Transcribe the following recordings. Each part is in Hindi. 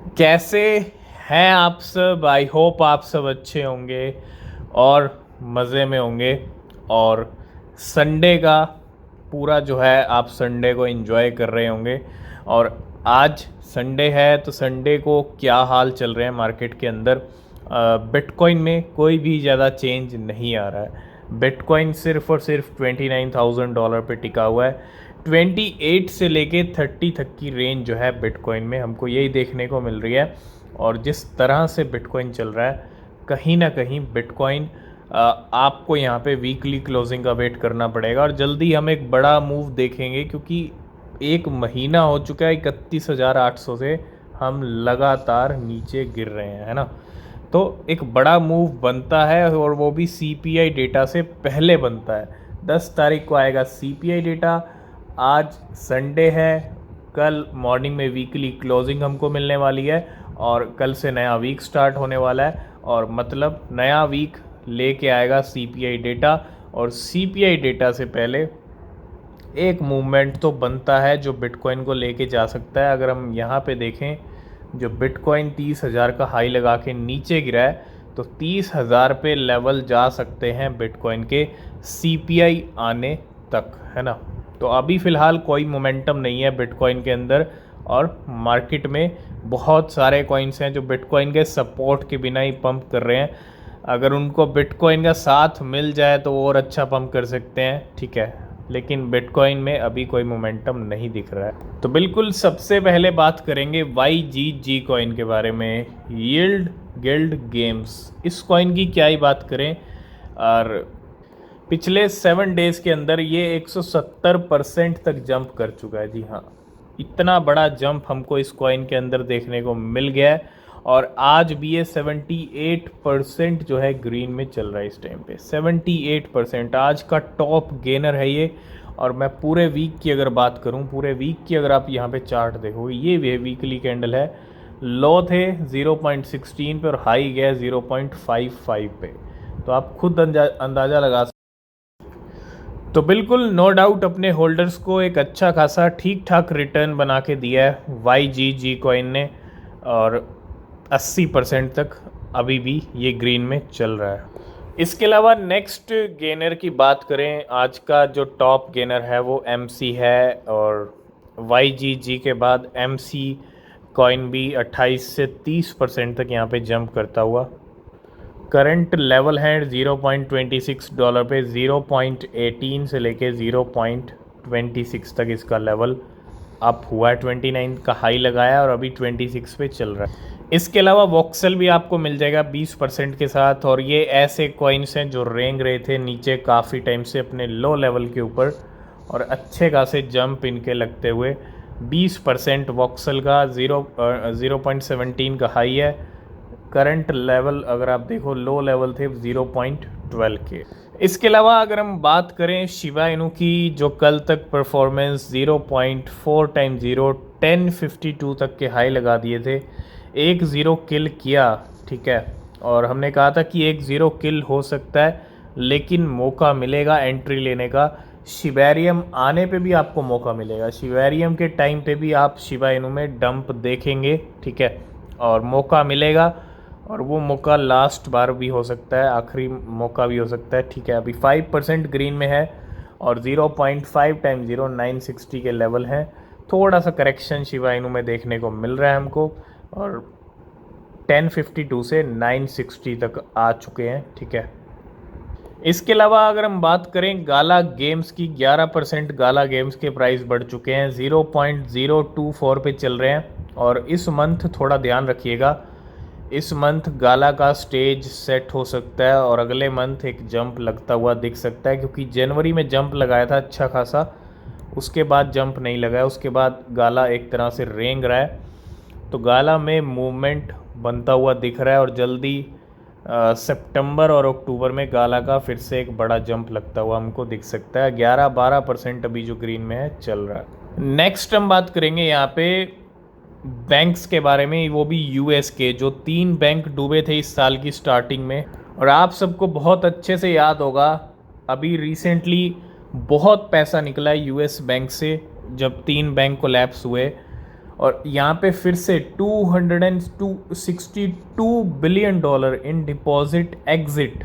कैसे हैं आप सब? आई होप आप सब अच्छे होंगे और मज़े में होंगे। और संडे का पूरा जो है आप संडे को एंजॉय कर रहे होंगे। और आज संडे है तो संडे को क्या हाल चल रहे हैं मार्केट के अंदर। बिटकॉइन में कोई भी ज़्यादा चेंज नहीं आ रहा है। बिटकॉइन सिर्फ और सिर्फ $29,000 पे टिका हुआ है। 28 से लेके 30 तक की रेंज जो है बिटकॉइन में हमको यही देखने को मिल रही है। और जिस तरह से बिटकॉइन चल रहा है, कहीं ना कहीं बिटकॉइन आपको यहाँ पे वीकली क्लोजिंग का वेट करना पड़ेगा और जल्दी हम एक बड़ा मूव देखेंगे, क्योंकि एक महीना हो चुका है 31,800 से हम लगातार नीचे गिर रहे हैं, है ना। तो एक बड़ा मूव बनता है और वो भी सीपीआई डेटा से पहले बनता है। 10 तारीख को आएगा सीपीआई डेटा। आज संडे है, कल मॉर्निंग में वीकली क्लोजिंग हमको मिलने वाली है और कल से नया वीक स्टार्ट होने वाला है। और मतलब नया वीक लेके आएगा सीपीआई डेटा। और सीपीआई डेटा से पहले एक मूवमेंट तो बनता है जो बिटकॉइन को लेके जा सकता है। अगर हम यहाँ पे देखें, जो बिटकॉइन 30,000 का हाई लगा के नीचे गिरा है, तो 30,000 पे लेवल जा सकते हैं बिटकॉइन के सीपीआई आने तक, है ना। तो अभी फ़िलहाल कोई मोमेंटम नहीं है बिटकॉइन के अंदर। और मार्केट में बहुत सारे कॉइन्स हैं जो बिटकॉइन के सपोर्ट के बिना ही पंप कर रहे हैं। अगर उनको बिटकॉइन का साथ मिल जाए तो और अच्छा पंप कर सकते हैं, ठीक है। लेकिन बिटकॉइन में अभी कोई मोमेंटम नहीं दिख रहा है। तो बिल्कुल सबसे पहले बात करेंगे YGG कॉइन के बारे में, यील्ड गिल्ड गेम्स। इस कॉइन की क्या ही बात करें। और पिछले 7 डेज़ के अंदर ये 170% तक जंप कर चुका है। जी हाँ, इतना बड़ा जंप हमको इस कॉइन के अंदर देखने को मिल गया है। और आज भी ये 78% जो है ग्रीन में चल रहा है इस टाइम पे। 78% आज का टॉप गेनर है ये। और मैं पूरे वीक की अगर बात करूं, पूरे वीक की अगर आप यहाँ पे चार्ट देखोगे, ये वीकली कैंडल है। लो थे 0.16 पे और हाई गया 0.55 पे। तो आप खुद अंदाज़ा लगा। तो बिल्कुल नो डाउट अपने होल्डर्स को एक अच्छा खासा ठीक ठाक रिटर्न बना के दिया है YGG कॉइन ने। और 80% तक अभी भी ये ग्रीन में चल रहा है। इसके अलावा नेक्स्ट गेनर की बात करें, आज का जो टॉप गेनर है वो MC है। और YGG के बाद MC कॉइन भी 28 से 30% तक यहाँ पे जंप करता हुआ। करंट लेवल है $0.26 पे। 0.18 से लेके 0.26 तक इसका लेवल अप हुआ है। 29 का हाई लगाया और अभी 26 पे चल रहा है। इसके अलावा वॉक्सल भी आपको मिल जाएगा 20% के साथ। और ये ऐसे कॉइन्स हैं जो रेंग रहे थे नीचे काफ़ी टाइम से अपने लो लेवल के ऊपर, और अच्छे खासे जंप इनके लगते हुए 20% वॉक्सल का 0.17 का हाई है। करंट लेवल अगर आप देखो, लो लेवल थे 0.12 के। इसके अलावा अगर हम बात करें शिबा इनू की, जो कल तक परफॉर्मेंस 0.4 टाइम्स 0 1052 तक के हाई लगा दिए थे। 1-0 किल किया, ठीक है। और हमने कहा था कि 1-0 किल हो सकता है, लेकिन मौका मिलेगा एंट्री लेने का। शिबेरियम आने पे भी आपको मौका मिलेगा। शिबेरियम के टाइम पे भी आप शिबा इनू में डंप देखेंगे, ठीक है। और मौका मिलेगा, और वो मौका लास्ट बार भी हो सकता है, आखिरी मौका भी हो सकता है, ठीक है। अभी 5% ग्रीन में है और 0.5 टाइम्स 0 960 के लेवल हैं। थोड़ा सा करेक्शन शिबा इनू में देखने को मिल रहा है हमको। और 1052 से 960 तक आ चुके हैं, ठीक है। इसके अलावा अगर हम बात करें गाला गेम्स की, 11% गाला गेम्स के प्राइस बढ़ चुके हैं। 0.024 पे चल रहे हैं। और इस मंथ थोड़ा ध्यान रखिएगा, इस मंथ गाला का स्टेज सेट हो सकता है और अगले मंथ एक जंप लगता हुआ दिख सकता है, क्योंकि जनवरी में जंप लगाया था अच्छा खासा, उसके बाद जंप नहीं लगाया, उसके बाद गाला एक तरह से रेंग रहा है। तो गाला में मूवमेंट बनता हुआ दिख रहा है और जल्दी सितंबर और अक्टूबर में गाला का फिर से एक बड़ा जंप लगता हुआ हमको दिख सकता है। 11-12% अभी जो ग्रीन में है चल रहा है। नेक्स्ट हम बात करेंगे यहाँ पे बैंक्स के बारे में, वो भी US के। जो 3 बैंक डूबे थे इस साल की स्टार्टिंग में, और आप सबको बहुत अच्छे से याद होगा, अभी रिसेंटली बहुत पैसा निकला है US बैंक से जब 3 बैंक कोलैप्स हुए। और यहाँ पे फिर से $262 billion in deposit exit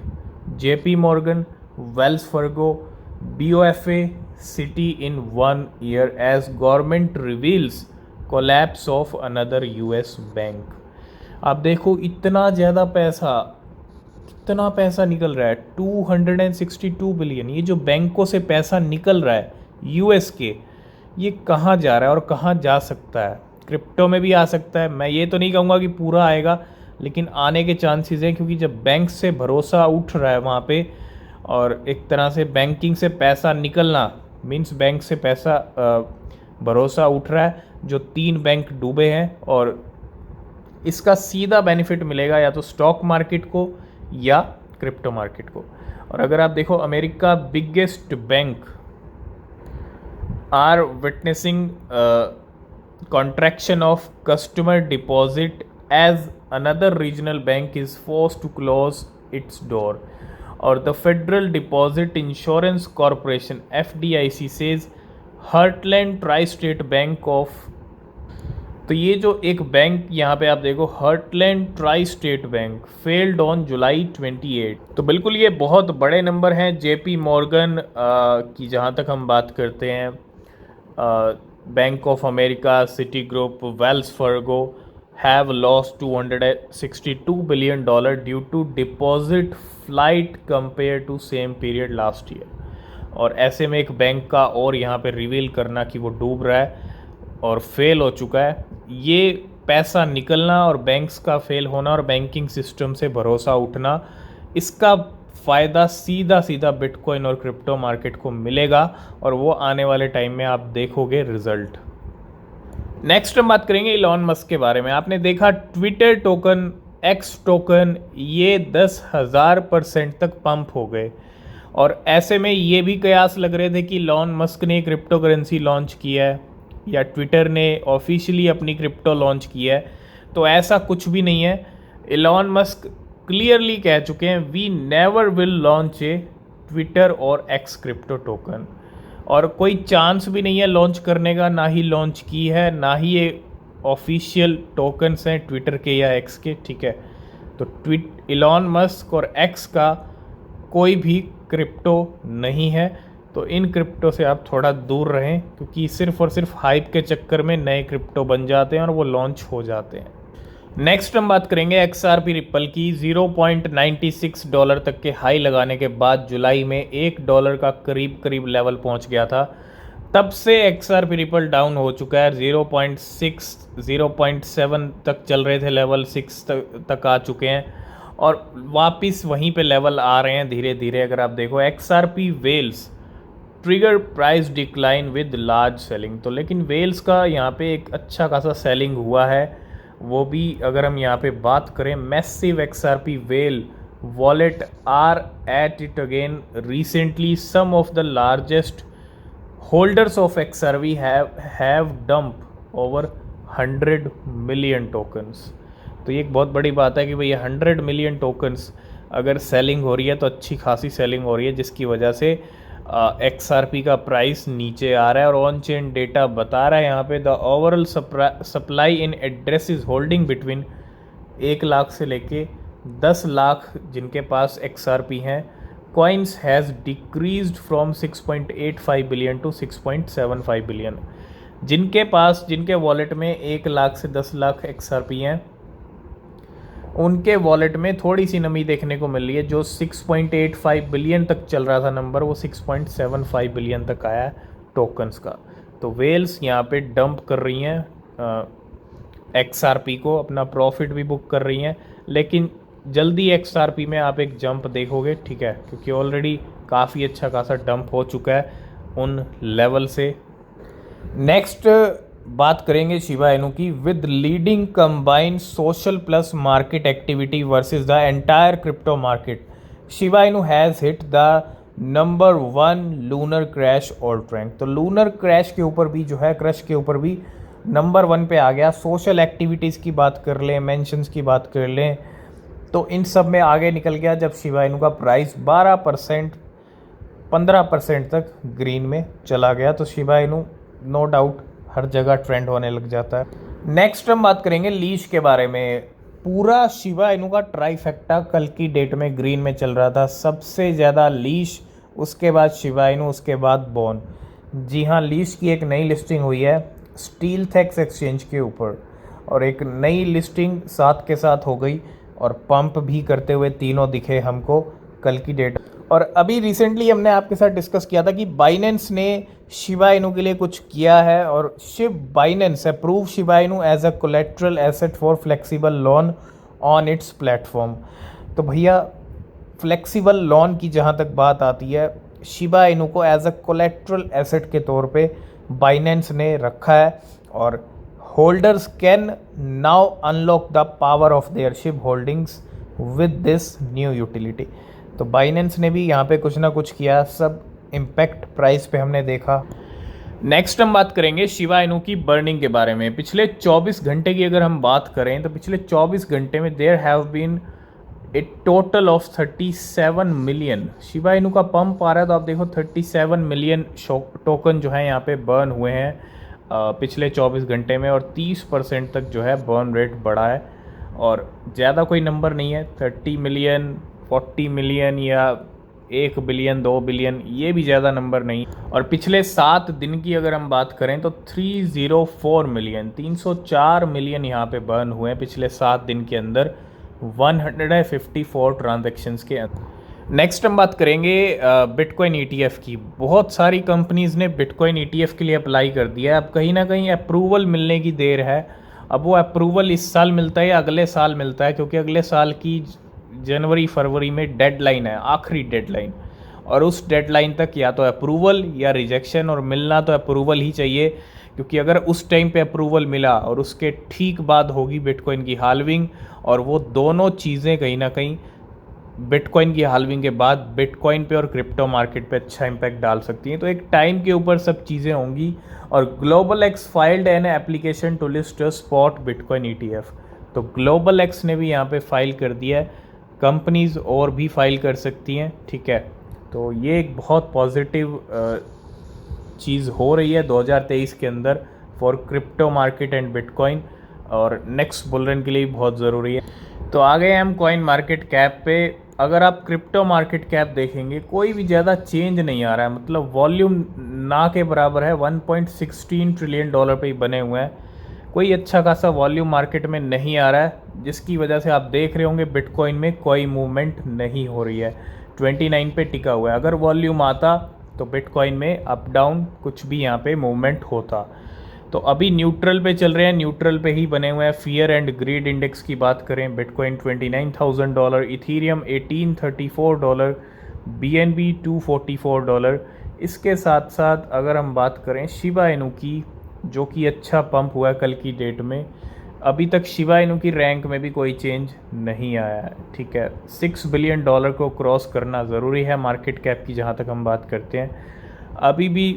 J P Morgan, Wells Fargo, BOFA Citi in 1 year as government reveals collapse of another US bank. आप देखो कितना पैसा निकल रहा है, 262 बिलियन। ये जो बैंकों से पैसा निकल रहा है US के, ये कहाँ जा रहा है और कहाँ जा सकता है? क्रिप्टो में भी आ सकता है। मैं ये तो नहीं कहूँगा कि पूरा आएगा, लेकिन आने के चांसेस हैं, क्योंकि जब बैंक से भरोसा उठ रहा है वहाँ पे, और एक तरह से बैंकिंग से पैसा निकलना मीन्स बैंक से पैसा भरोसा उठ रहा है। जो 3 बैंक डूबे हैं, और इसका सीधा बेनिफिट मिलेगा या तो स्टॉक मार्केट को या क्रिप्टो मार्केट को। और अगर आप देखो, America biggest bank are witnessing contraction of customer deposit as another regional bank is forced to close its door. और the Federal Deposit Insurance Corporation FDIC says Heartland Tri-State Bank of, तो ये जो एक बैंक यहाँ पे आप देखो, heartland tri state bank failed on July 28। तो बिल्कुल ये बहुत बड़े नंबर हैं। JP मॉर्गन की जहाँ तक हम बात करते हैं, Bank of America, Citigroup, Wells Fargo have lost $262 billion due to deposit flight compare to same period last year. और ऐसे में एक बैंक का और यहाँ पे रिवील करना कि वो डूब रहा है और फेल हो चुका है, ये पैसा निकलना और बैंक्स का फेल होना और बैंकिंग सिस्टम से भरोसा उठना, इसका फ़ायदा सीधा बिटकॉइन और क्रिप्टो मार्केट को मिलेगा, और वो आने वाले टाइम में आप देखोगे रिजल्ट। नेक्स्ट हम बात करेंगे इलॉन मस्क के बारे में। आपने देखा ट्विटर टोकन, एक्स टोकन, ये 10,000% तक पंप हो गए, और ऐसे में ये भी कयास लग रहे थे कि इलॉन मस्क ने क्रिप्टो करेंसी लॉन्च किया है या ट्विटर ने ऑफिशियली अपनी क्रिप्टो लॉन्च किया है। तो ऐसा कुछ भी नहीं है। इलॉन मस्क क्लियरली कह चुके हैं, we never will launch a Twitter और एक्स क्रिप्टो टोकन, और कोई चांस भी नहीं है लॉन्च करने का, ना ही लॉन्च की है, ना ही ये ऑफिशियल टोकन्स हैं ट्विटर के या एक्स के, ठीक है। तो इलॉन मस्क और एक्स का कोई भी क्रिप्टो नहीं है, तो इन क्रिप्टो से आप थोड़ा दूर रहें, क्योंकि सिर्फ और सिर्फ हाइप के चक्कर में नए क्रिप्टो बन जाते हैं और वो लॉन्च हो जाते हैं। नेक्स्ट हम बात करेंगे XRP रिपल की। $0.96 तक के हाई लगाने के बाद जुलाई में $1 का करीब लेवल पहुंच गया था। तब से XRP रिपल डाउन हो चुका है। 0.6 0.7 तक चल रहे थे लेवल, 6 तक आ चुके हैं, और वापस वहीं पे लेवल आ रहे हैं धीरे धीरे। अगर आप देखो, XRP whales trigger price decline with large selling, तो लेकिन वेल्स का यहाँ पे एक अच्छा खासा सेलिंग हुआ है। वो भी अगर हम यहाँ पे बात करें, massive XRP whale wallet are at it again recently. Some of the largest holders of XRP have dump over 100 million tokens. तो ये एक बहुत बड़ी बात है कि भाई 100 मिलियन टोकन्स अगर सेलिंग हो रही है तो अच्छी खासी सेलिंग हो रही है, जिसकी वजह से XRP का प्राइस नीचे आ रहा है। और ऑन चेन डेटा बता रहा है यहाँ पे, the overall supply in addresses holding between 1 lakh से लेके 10 लाख जिनके पास XRP हैं, coins has decreased from 6.85 billion to 6.75 billion. जिनके वॉलेट में 1 लाख से 10 लाख XRP हैं, उनके वॉलेट में थोड़ी सी नमी देखने को मिल रही है। जो 6.85 बिलियन तक चल रहा था नंबर, वो 6.75 बिलियन तक आया है टोकन्स का। तो वेल्स यहाँ पे डंप कर रही हैं XRP को, अपना प्रॉफिट भी बुक कर रही हैं, लेकिन जल्दी XRP में आप एक जंप देखोगे, ठीक है, क्योंकि ऑलरेडी काफ़ी अच्छा खासा डंप हो चुका है उन लेवल से। नेक्स्ट बात करेंगे शिबा इनू की। With leading combined social plus market activity versus the entire crypto market, Shiba Inu has hit the number 1 lunar crash all rank. तो लूनर क्रैश के ऊपर भी जो है, क्रश के ऊपर भी नंबर 1 पे आ गया। सोशल एक्टिविटीज़ की बात कर लें, मेंशंस की बात कर लें, तो इन सब में आगे निकल गया जब शिबा इनू का प्राइस 12% 15% तक ग्रीन में चला गया। तो शिबा इनू नो डाउट हर जगह ट्रेंड होने लग जाता है। नेक्स्ट हम बात करेंगे लीश के बारे में। पूरा शिबा इनू का ट्राइफेक्टा कल की डेट में ग्रीन में चल रहा था। सबसे ज़्यादा लीश, उसके बाद शिबा इनू, उसके बाद बॉन। जी हाँ, लीश की एक नई लिस्टिंग हुई है स्टीलथेक्स एक्सचेंज के ऊपर, और एक नई लिस्टिंग साथ के साथ हो गई और पंप भी करते हुए तीनों दिखे हमको कल की डेट। और अभी रिसेंटली हमने आपके साथ डिस्कस किया था कि बाइनेंस ने शिबा इनू के लिए कुछ किया है, और Binance approve Shiba Inu as a collateral asset for flexible loan on its platform. तो भैया फ्लेक्सिबल लोन की जहाँ तक बात आती है, शिबा इनू को एज अ कोलेट्रल एसेट के तौर पे बाइनेंस ने रखा है, और holders can now unlock the power of their ship holdings with this new utility. तो बाइनेंस ने भी यहाँ पे कुछ ना कुछ किया, सब इम्पैक्ट प्राइस पे हमने देखा। नेक्स्ट हम बात करेंगे शिबा इनू की बर्निंग के बारे में। पिछले 24 घंटे की अगर हम बात करें तो पिछले 24 घंटे में there have been a total of 37 million Shiba Inu का पंप आ रहा है। तो आप देखो 37 मिलियन टोकन जो है यहाँ पे बर्न हुए हैं पिछले 24 घंटे में, और 30% तक जो है बर्न रेट बढ़ा है। और ज़्यादा कोई नंबर नहीं है, 30 मिलियन 40 मिलियन या 1 बिलियन 2 बिलियन, ये भी ज़्यादा नंबर नहीं। और पिछले 7 दिन की अगर हम बात करें तो 304 मिलियन 304 मिलियन यहाँ पे बर्न हुए हैं पिछले 7 दिन के अंदर 154 ट्रांजैक्शंस के अंदर। नेक्स्ट हम बात करेंगे बिटकॉइन ईटीएफ की। बहुत सारी कंपनीज़ ने बिटकॉइन ईटीएफ के लिए अप्लाई कर दिया है। अब कहीं ना कहीं अप्रूवल मिलने की देर है। अब वो अप्रूवल इस साल मिलता है या अगले साल मिलता है, क्योंकि अगले साल की जनवरी फरवरी में डेडलाइन है, आखिरी डेडलाइन, और उस डेडलाइन तक या तो अप्रूवल या रिजेक्शन, और मिलना तो अप्रूवल ही चाहिए, क्योंकि अगर उस टाइम पे अप्रूवल मिला और उसके ठीक बाद होगी बिटकॉइन की हाल्विंग, और वो दोनों चीज़ें कहीं ना कहीं बिटकॉइन की हाल्विंग के बाद बिटकॉइन पे और क्रिप्टो मार्केट पे अच्छा इम्पैक्ट डाल सकती हैं। तो एक टाइम के ऊपर सब चीज़ें होंगी। और Global X filed an application to list a spot bitcoin ETF. तो ग्लोबल एक्स ने भी यहाँ पे फाइल कर दिया है, कंपनीज और भी फाइल कर सकती हैं, ठीक है। तो ये एक बहुत पॉजिटिव चीज़ हो रही है 2023 के अंदर for crypto market and bitcoin, और नेक्स्ट बुल रन के लिए बहुत ज़रूरी है। तो आ गए हम कॉइन मार्केट कैप पे। अगर आप क्रिप्टो मार्केट कैप देखेंगे, कोई भी ज़्यादा चेंज नहीं आ रहा है, मतलब वॉल्यूम ना के बराबर है, 1.16 ट्रिलियन डॉलर पे ही बने हुए हैं। कोई अच्छा खासा वॉल्यूम मार्केट में नहीं आ रहा है, जिसकी वजह से आप देख रहे होंगे बिटकॉइन में कोई मूवमेंट नहीं हो रही है, 29 पे टिका हुआ है। अगर वॉल्यूम आता तो बिटकॉइन में अप डाउन कुछ भी यहाँ पे मूवमेंट होता। तो अभी न्यूट्रल पे चल रहे हैं, न्यूट्रल पे ही बने हुए हैं। फियर एंड ग्रीड इंडेक्स की बात करें, बिटकॉइन $29,000, इथीरियम $1834, BNB $244। इसके साथ साथ अगर हम बात करें शिबा इनू की, जो कि अच्छा पंप हुआ है कल की डेट में, अभी तक शिबा इनू की रैंक में भी कोई चेंज नहीं आया है, ठीक है। $6 बिलियन को क्रॉस करना ज़रूरी है मार्केट कैप की जहाँ तक हम बात करते हैं। अभी भी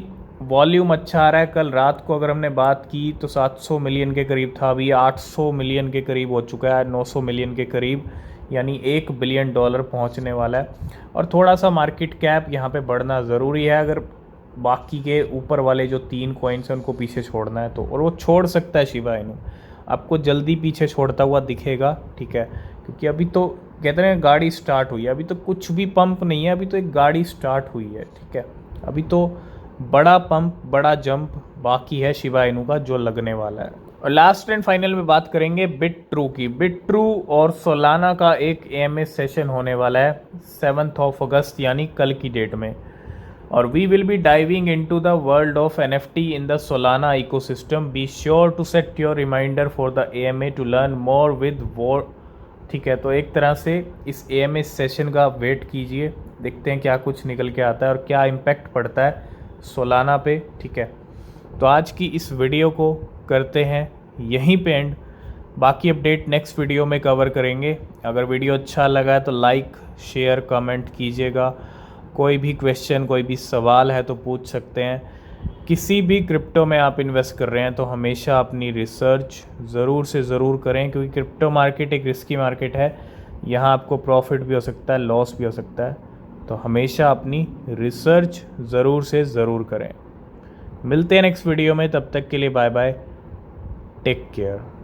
वॉल्यूम अच्छा आ रहा है। कल रात को अगर हमने बात की तो 700 मिलियन के करीब था, अभी 800 मिलियन के करीब हो चुका है, 900 मिलियन के करीब, यानी $1 बिलियन पहुंचने वाला है। और थोड़ा सा मार्केट कैप यहाँ पे बढ़ना ज़रूरी है, अगर बाकी के ऊपर वाले जो 3 कॉइन्स हैं उनको पीछे छोड़ना है तो, और वो छोड़ सकता है शिबा इनू, आपको जल्दी पीछे छोड़ता हुआ दिखेगा, ठीक है। क्योंकि अभी तो कहते हैं गाड़ी स्टार्ट हुई है, अभी तो कुछ भी पंप नहीं है, अभी तो एक गाड़ी स्टार्ट हुई है, ठीक है। अभी तो बड़ा पंप, बड़ा जंप बाकी है शिबा इनू का जो लगने वाला है। और लास्ट एंड फाइनल में बात करेंगे बिटट्रू की। बिटट्रू और सोलाना का एक AMA सेशन होने वाला है 7 अगस्त यानी कल की डेट में, और we will be diving into the world of NFT in the Solana ecosystem. Be sure to set your reminder for the AMA to learn more with war, ठीक है। तो एक तरह से इस AMA सेशन का वेट कीजिए, देखते हैं क्या कुछ निकल के आता है और क्या इम्पैक्ट पड़ता है सोलाना पे, ठीक है। तो आज की इस वीडियो को करते हैं यहीं पे एंड, बाकी अपडेट नेक्स्ट वीडियो में कवर करेंगे। अगर वीडियो अच्छा लगा है तो लाइक शेयर कमेंट कीजिएगा। कोई भी क्वेश्चन कोई भी सवाल है तो पूछ सकते हैं। किसी भी क्रिप्टो में आप इन्वेस्ट कर रहे हैं तो हमेशा अपनी रिसर्च ज़रूर से ज़रूर करें, क्योंकि क्रिप्टो मार्केट एक रिस्की मार्केट है, यहाँ आपको प्रॉफिट भी हो सकता है, लॉस भी हो सकता है। तो हमेशा अपनी रिसर्च ज़रूर से ज़रूर करें। मिलते हैं नेक्स्ट वीडियो में, तब तक के लिए बाय बाय, टेक केयर।